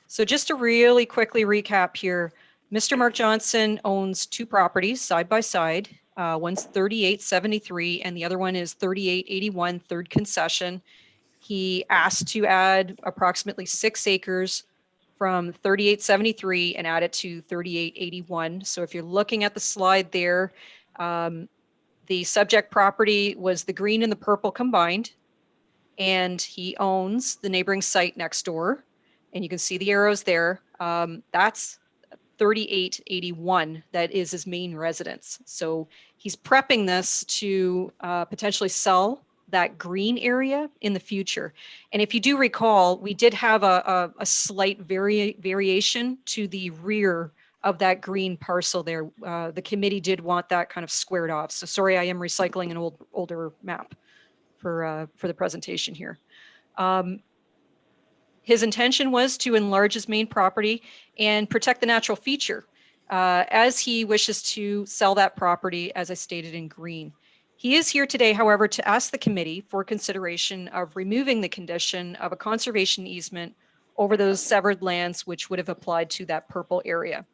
So just to really quickly recap here, Mr. Mark Johnson owns two properties side by side. One's 3873 and the other one is 3881 Third Concession. He asked to add approximately 6 acres from 3873 and add it to 3881. So if you're looking at the slide there, the subject property was the green and the purple combined, and he owns the neighboring site next door. And you can see the arrows there. That's 3881. That is his main residence. So he's prepping this to potentially sell that green area in the future. And if you do recall, we did have a slight variation to the rear of that green parcel there. The committee did want that kind of squared off. So sorry, I am recycling an older map for the presentation here. His intention was to enlarge his main property and protect the natural feature as he wishes to sell that property, as I stated, in green. He is here today, however, to ask the committee for consideration of removing the condition of a conservation easement over those severed lands which would have applied to that purple area.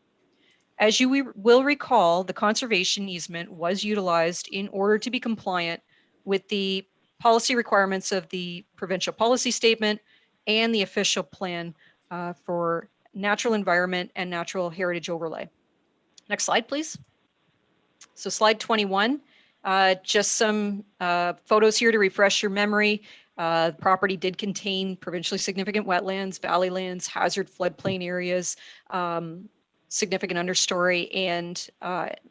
As you will recall, the conservation easement was utilized in order to be compliant with the policy requirements of the provincial policy statement and the official plan for natural environment and natural heritage overlay. Next slide, please. So slide 21, just some photos here to refresh your memory. The property did contain provincially significant wetlands, valley lands, hazard floodplain areas, significant understory, and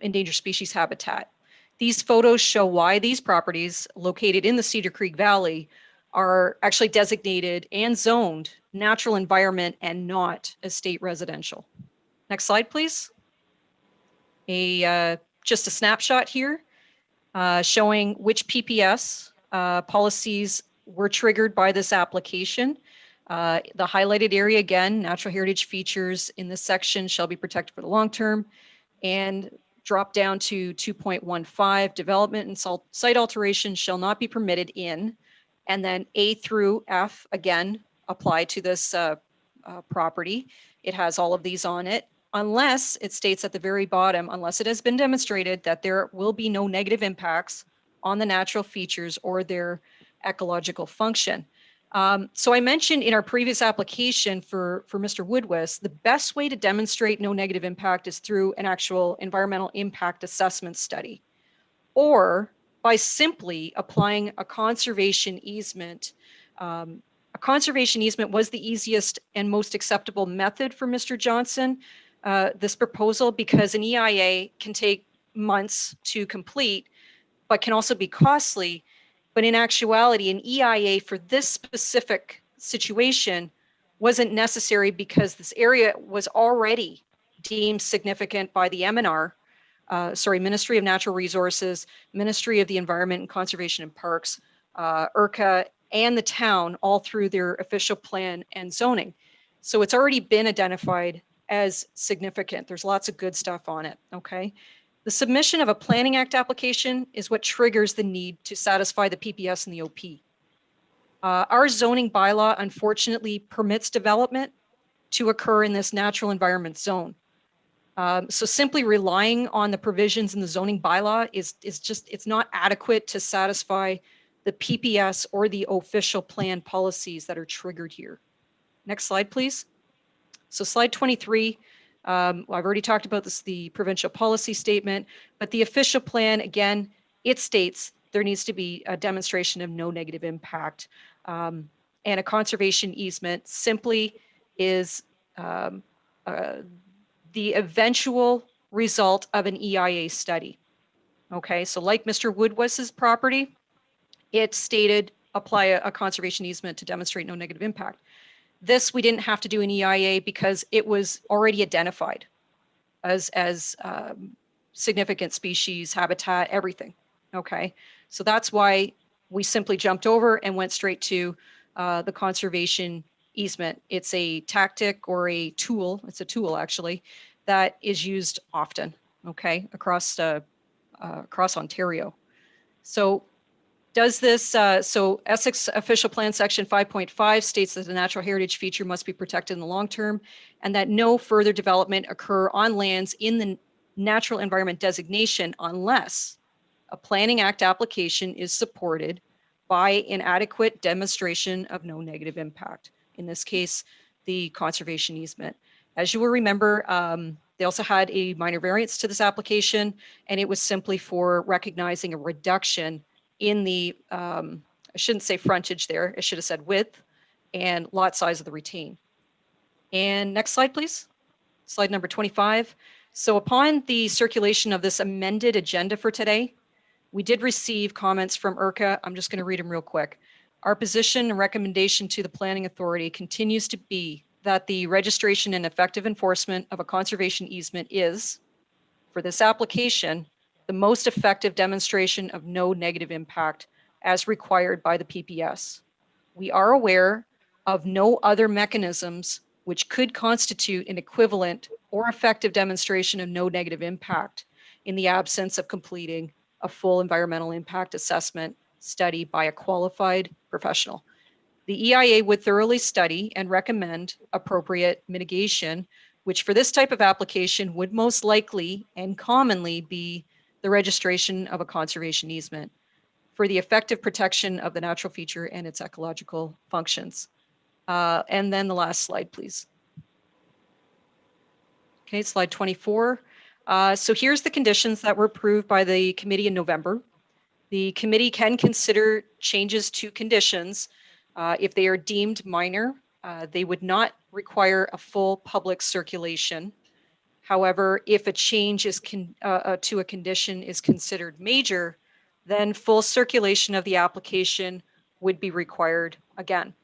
endangered species habitat. These photos show why these properties located in the Cedar Creek Valley are actually designated and zoned natural environment and not estate residential. Next slide, please. Just a snapshot here showing which PPS policies were triggered by this application. The highlighted area, again, natural heritage features in this section shall be protected for the long term, and drop down to 2.15, development and site alteration shall not be permitted in, and then A through F, again, apply to this property. It has all of these on it, unless it states at the very bottom, unless it has been demonstrated that there will be no negative impacts on the natural features or their ecological function. So I mentioned in our previous application for Mr. Woodward, the best way to demonstrate no negative impact is through an actual environmental impact assessment study, or by simply applying a conservation easement. A conservation easement was the easiest and most acceptable method for Mr. Johnson. this proposal because an EIA can take months to complete, but can also be costly. But in actuality, an EIA for this specific situation wasn't necessary because this area was already deemed significant by the MNR, Ministry of Natural Resources, Ministry of the Environment and Conservation and Parks, ERKA, and the town, all through their official plan and zoning. So it's already been identified as significant. There's lots of good stuff on it, okay? The submission of a Planning Act application is what triggers the need to satisfy the PPS and the OP. Our zoning bylaw unfortunately permits development to occur in this natural environment zone. So simply relying on the provisions in the zoning bylaw is just, it's not adequate to satisfy the PPS or the official plan policies that are triggered here. Next slide, please. So slide 23, I've already talked about this, the provincial policy statement, but the official plan, again, it states there needs to be a demonstration of no negative impact. And a conservation easement simply is the eventual result of an EIA study. Okay, so like Mr. Woodward's property, it stated apply a conservation easement to demonstrate no negative impact. This, we didn't have to do an EIA because it was already identified as significant species, habitat, everything. Okay, so that's why we simply jumped over and went straight to the conservation easement. It's a tactic or a tool, it's a tool actually, that is used often, okay, across Ontario. So does this, so Essex Official Plan Section 5.5 states that the natural heritage feature must be protected in the long term and that no further development occur on lands in the natural environment designation unless a Planning Act application is supported by an adequate demonstration of no negative impact. In this case, the conservation easement. As you will remember, they also had a minor variance to this application, and it was simply for recognizing a reduction in the, I shouldn't say frontage there, I should have said width and lot size of the retain. And next slide, please. Slide number 25. So upon the circulation of this amended agenda for today, we did receive comments from ERKA. I'm just going to read them real quick. Our position and recommendation to the Planning Authority continues to be that the registration and effective enforcement of a conservation easement is, for this application, the most effective demonstration of no negative impact as required by the PPS. We are aware of no other mechanisms which could constitute an equivalent or effective demonstration of no negative impact in the absence of completing a full environmental impact assessment study by a qualified professional. The EIA would thoroughly study and recommend appropriate mitigation, which for this type of application would most likely and commonly be the registration of a conservation easement for the effective protection of the natural feature and its ecological functions. And then the last slide, please. Okay, slide 24. So here's the conditions that were approved by the committee in November. The committee can consider changes to conditions if they are deemed minor. They would not require a full public circulation. However, if a change is to a condition is considered major, then full circulation of the application would be required again.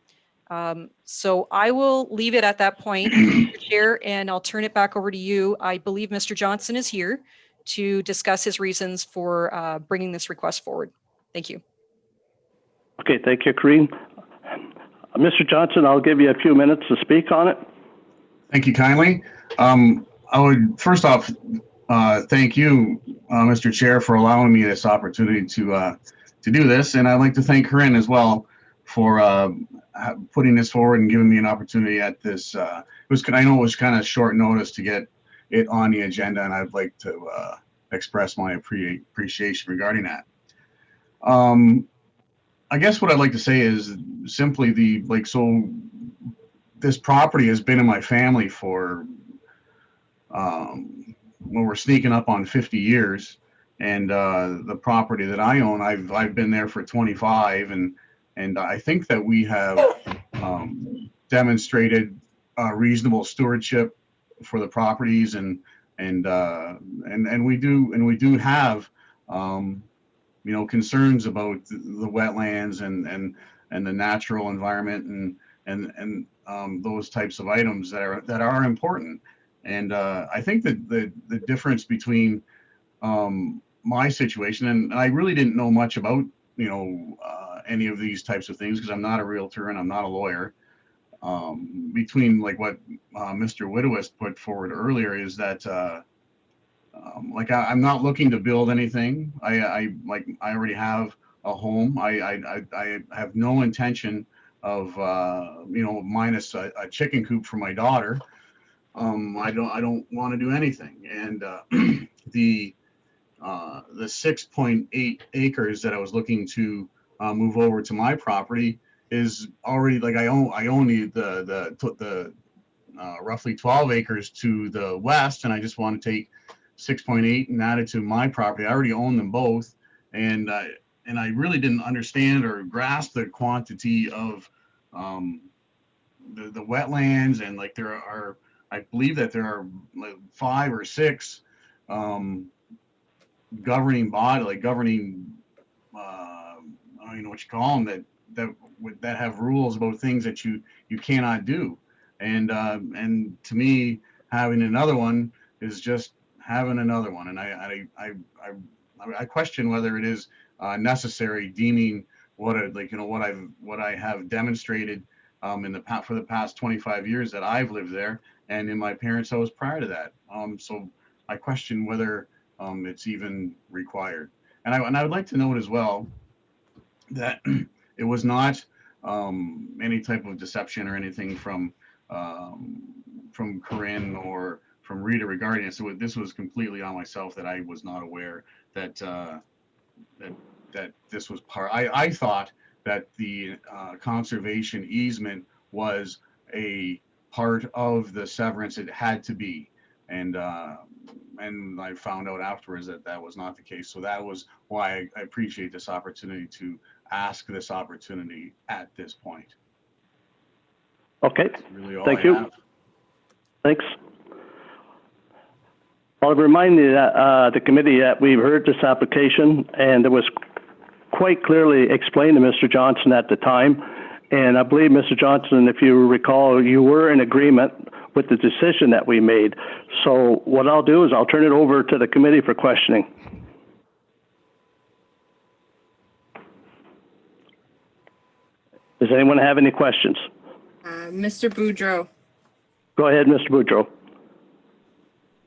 So I will leave it at that point, Mr. Chair, and I'll turn it back over to you. I believe Mr. Johnson is here to discuss his reasons for bringing this request forward. Thank you. Okay, thank you, Corinne. Mr. Johnson, I'll give you a few minutes to speak on it. Thank you kindly. I would first off thank you, Mr. Chair, for allowing me this opportunity to do this, and I'd like to thank Corinne as well for putting this forward and giving me an opportunity at this. I know it was kind of short notice to get it on the agenda, and I'd like to express my appreciation regarding that. I guess what I'd like to say is simply this property has been in my family for we're sneaking up on 50 years, and the property that I own, I've been there for 25, and I think that we have demonstrated reasonable stewardship for the properties, and we do have concerns about the wetlands and the natural environment and those types of items that are important. And I think that the difference between my situation, and I really didn't know much about any of these types of things because I'm not a realtor and I'm not a lawyer. Between like what Mr. Widowist put forward earlier is that I'm not looking to build anything. I already have a home. I have no intention of minus a chicken coop for my daughter. I don't want to do anything. And the 6.8 acres that I was looking to move over to my property is already I own the roughly 12 acres to the west, and I just want to take 6.8 and add it to my property. I already own them both, and I really didn't understand or grasp the quantity of the wetlands, and I believe that there are 5 or 6 governing body, governing I don't know what you call them, that have rules about things that you cannot do, and to me, having another one is just having another one, and I question whether it is necessary, deeming what I have demonstrated for the past 25 years that I've lived there, and in my parents' house prior to that. So I question whether it's even required. And I would like to note as well that it was not any type of deception or anything from Corinne or from RITA regarding it. So this was completely on myself, that I was not aware that that this was part. I thought that the conservation easement was a part of the severance. It had to be, and I found out afterwards that was not the case. So that was why I appreciate this opportunity to ask this opportunity at this point. Okay, That's really all thank I you. have. Thanks. I'll remind the committee that we've heard this application, and it was quite clearly explained to Mr. Johnson at the time. And I believe, Mr. Johnson, if you recall, you were in agreement with the decision that we made. So what I'll do is I'll turn it over to the committee for questioning. Does anyone have any questions? Mr. Boudreau. Go ahead, Mr. Boudreau.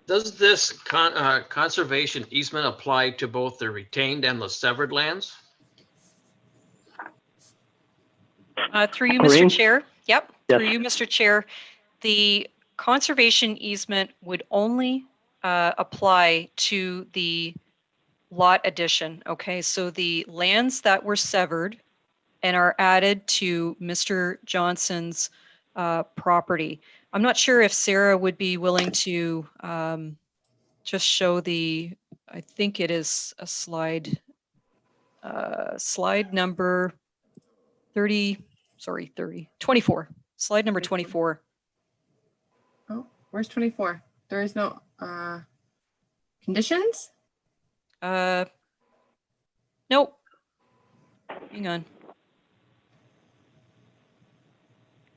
Does this conservation easement apply to both the retained and the severed lands? Through you, Corinne? Mr. Chair. Yep, Yes. through you, Mr. Chair. The conservation easement would only apply to the lot addition. Okay, so the lands that were severed and are added to Mr. Johnson's property. I'm not sure if Sarah would be willing to just show I think it is a slide number 24, slide number 24. Oh, where's 24? There is no conditions? Nope. Hang on.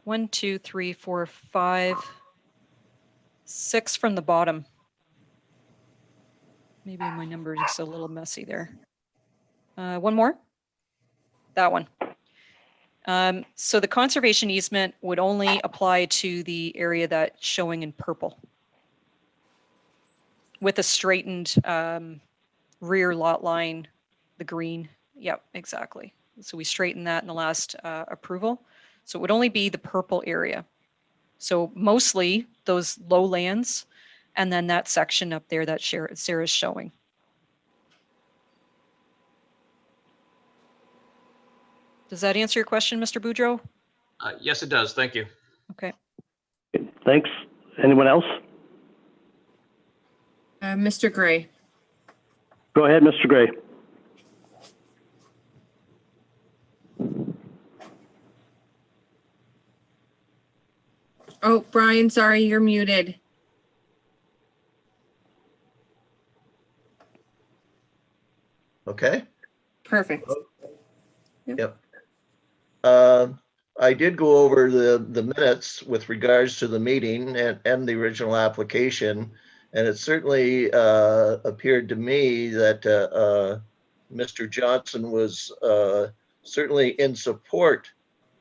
1, 2, 3, 4, 5, 6 from the bottom. Maybe my number is a little messy there. One more. That one. So the conservation easement would only apply to the area that's showing in purple with a straightened rear lot line, the green. Yep, exactly. So we straightened that in the last approval. So it would only be the purple area. So mostly those lowlands, and then that section up there that Sarah's showing. Does that answer your question, Mr. Boudreau? Yes, it does. Thank you. Okay. Thanks. Anyone else? Mr. Gray. Go ahead, Mr. Gray. Oh, Brian, sorry, you're muted. Okay? Perfect. Yep. I did go over the minutes with regards to the meeting and the original application. And it certainly appeared to me that Mr. Johnson was certainly in support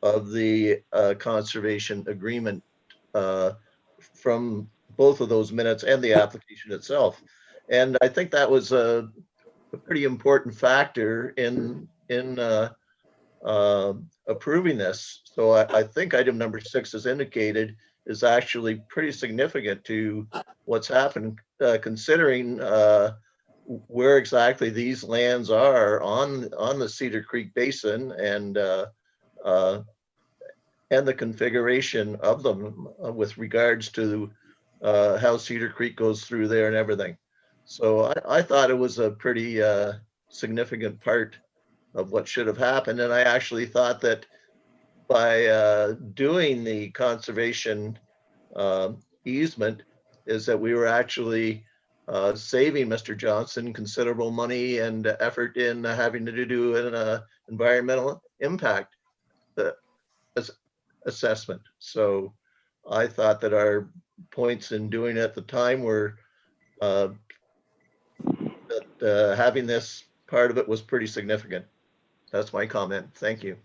of the conservation agreement from both of those minutes and the application itself. And I think that was a pretty important factor in approving this. So I think item number 6 is indicated is actually pretty significant to what's happened, considering where exactly these lands are on the Cedar Creek Basin and the configuration of them with regards to how Cedar Creek goes through there and everything. So I thought it was a pretty significant part of what should have happened. And I actually thought that by doing the conservation easement is that we were actually saving Mr. Johnson considerable money and effort in having to do an environmental impact assessment. So I thought that our points in doing it at the time were that having this part of it was pretty significant. That's my comment. Thank you.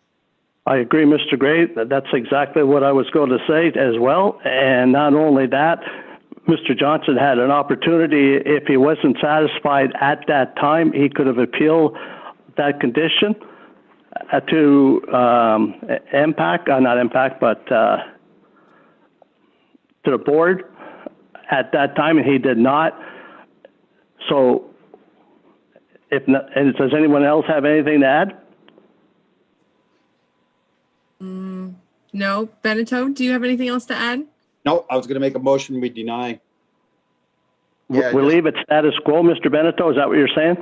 I agree, Mr. Gray. That's exactly what I was going to say as well. And not only that, Mr. Johnson had an opportunity, if he wasn't satisfied at that time, he could have appealed that condition to not impact, but to the board at that time, and he did not. So, if not, and does anyone else have anything to add? No. Beneteau, do you have anything else to add? No, I was going to make a motion, we deny. Yeah, We'll just- leave it status quo, Mr. Beneteau, is that what you're saying?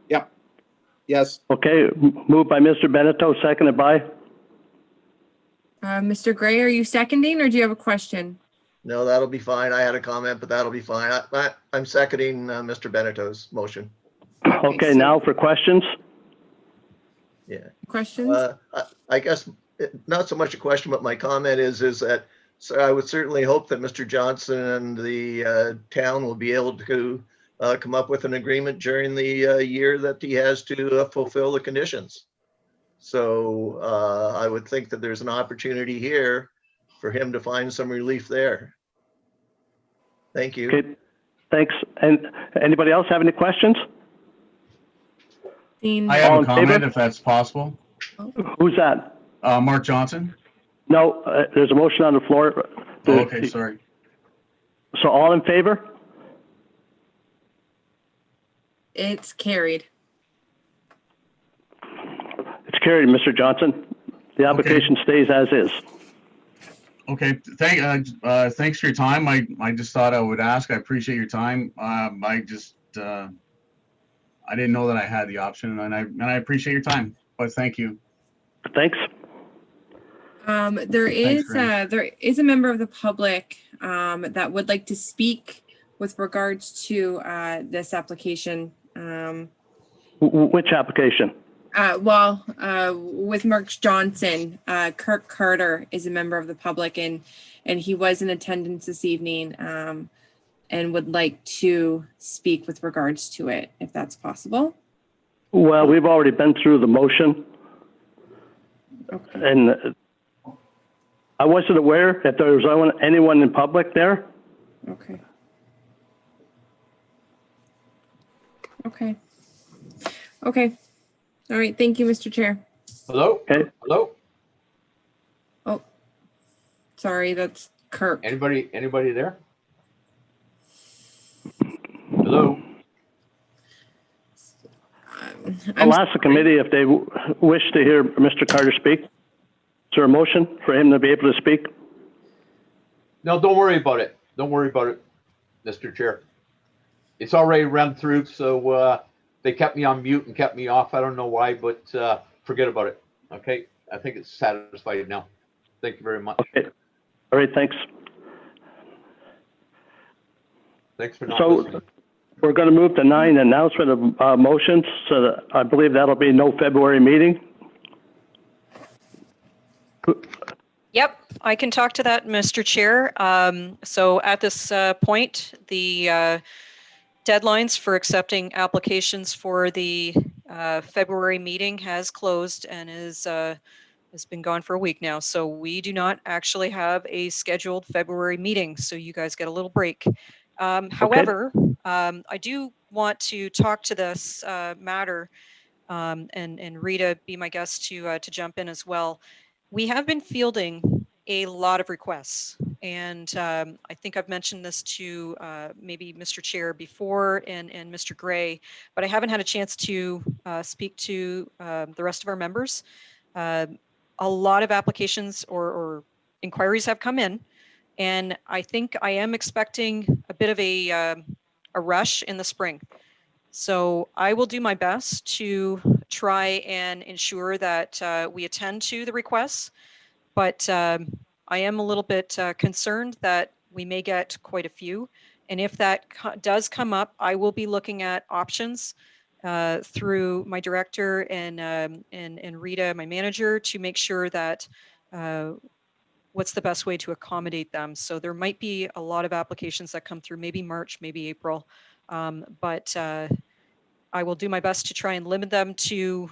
Yep. Yes. Okay, moved by Mr. Beneteau, seconded by? Mr. Gray, are you seconding or do you have a question? No, that'll be fine. I had a comment, but that'll be fine. I'm seconding Mr. Beneto's motion. Okay, so- now for questions? Yeah. Questions? I guess not so much a question, but my comment is that so I would certainly hope that Mr. Johnson and the town will be able to come up with an agreement during the year that he has to fulfill the conditions. So I would think that there's an opportunity here for him to find some relief there. Thank you. Okay, thanks. And anybody else have any questions? Dean? I have All a in comment favor? if that's possible. Who's that? Mark Johnson. No, there's a motion on the floor. Oh, okay, sorry. So all in favor? It's carried. It's carried, Mr. Johnson. The application stays as is. Okay, thanks for your time. I just thought I would ask. I appreciate your time. I didn't know that I had the option, and I appreciate your time. But thank you. Thanks. There Thanks, is a member of the public that would like to speak with regards to this application. Which application? With Mark Johnson, Kirk Carter is a member of the public, and he was in attendance this evening and would like to speak with regards to it, if that's possible. Well, we've already been through the motion, Okay. and I wasn't aware if there was anyone in public there. Okay. Okay. Okay. All right. Thank you, Mr. Chair. Hello? Okay. Hello? Oh, sorry, that's Kirk. Anybody there? Hello? I'll ask the committee if they wish to hear Mr. Carter speak. Is there a motion for him to be able to speak? No, don't worry about it. Don't worry about it, Mr. Chair. It's already run through, so they kept me on mute and kept me off. I don't know why, but forget about it. Okay? I think it's satisfied now. Thank you very much. Okay. All right, thanks. Thanks for not So, listening. We're going to move to 9, announcement of motions, so that I believe that'll be no February meeting. Yep, I can talk to that, Mr. Chair. So at this point, the deadlines for accepting applications for the February meeting has closed and has been gone for a week now. So we do not actually have a scheduled February meeting. So you guys get a little break. However, I do want to talk to this matter, and Rita be my guest to jump in as well. We have been fielding a lot of requests, and I think I've mentioned this to maybe Mr. Chair before and Mr. Gray, but I haven't had a chance to speak to the rest of our members. A lot of applications or inquiries have come in, and I think I am expecting a bit of a rush in the spring. So I will do my best to try and ensure that we attend to the requests, but I am a little bit concerned that we may get quite a few. And if that does come up, I will be looking at options through my director and Rita, my manager, to make sure that what's the best way to accommodate them. So there might be a lot of applications that come through, maybe March, maybe April, but I will do my best to try and limit them to,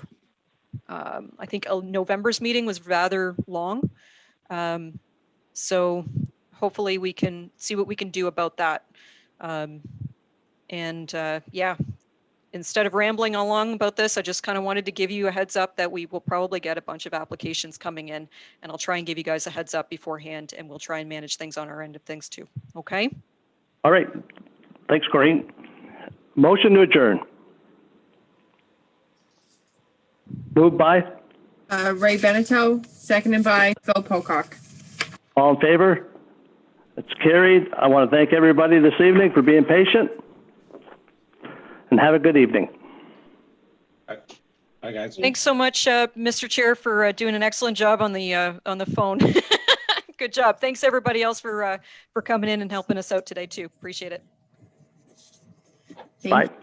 I think November's meeting was rather long. So hopefully we can see what we can do about that. Yeah, instead of rambling along about this, I just kind of wanted to give you a heads up that we will probably get a bunch of applications coming in, and I'll try and give you guys a heads up beforehand, and we'll try and manage things on our end of things too. Okay? All right. Thanks, Corinne. Motion to adjourn. Moved by, Ray Beneteau, seconded by Phil Pocock. all in favor? It's carried. I want to thank everybody this evening for being patient, and have a good evening. Bye, guys. Thanks so much, Mr. Chair, for doing an excellent job on the phone. Good job. Thanks everybody else for coming in and helping us out today too. Appreciate it. Thank Bye.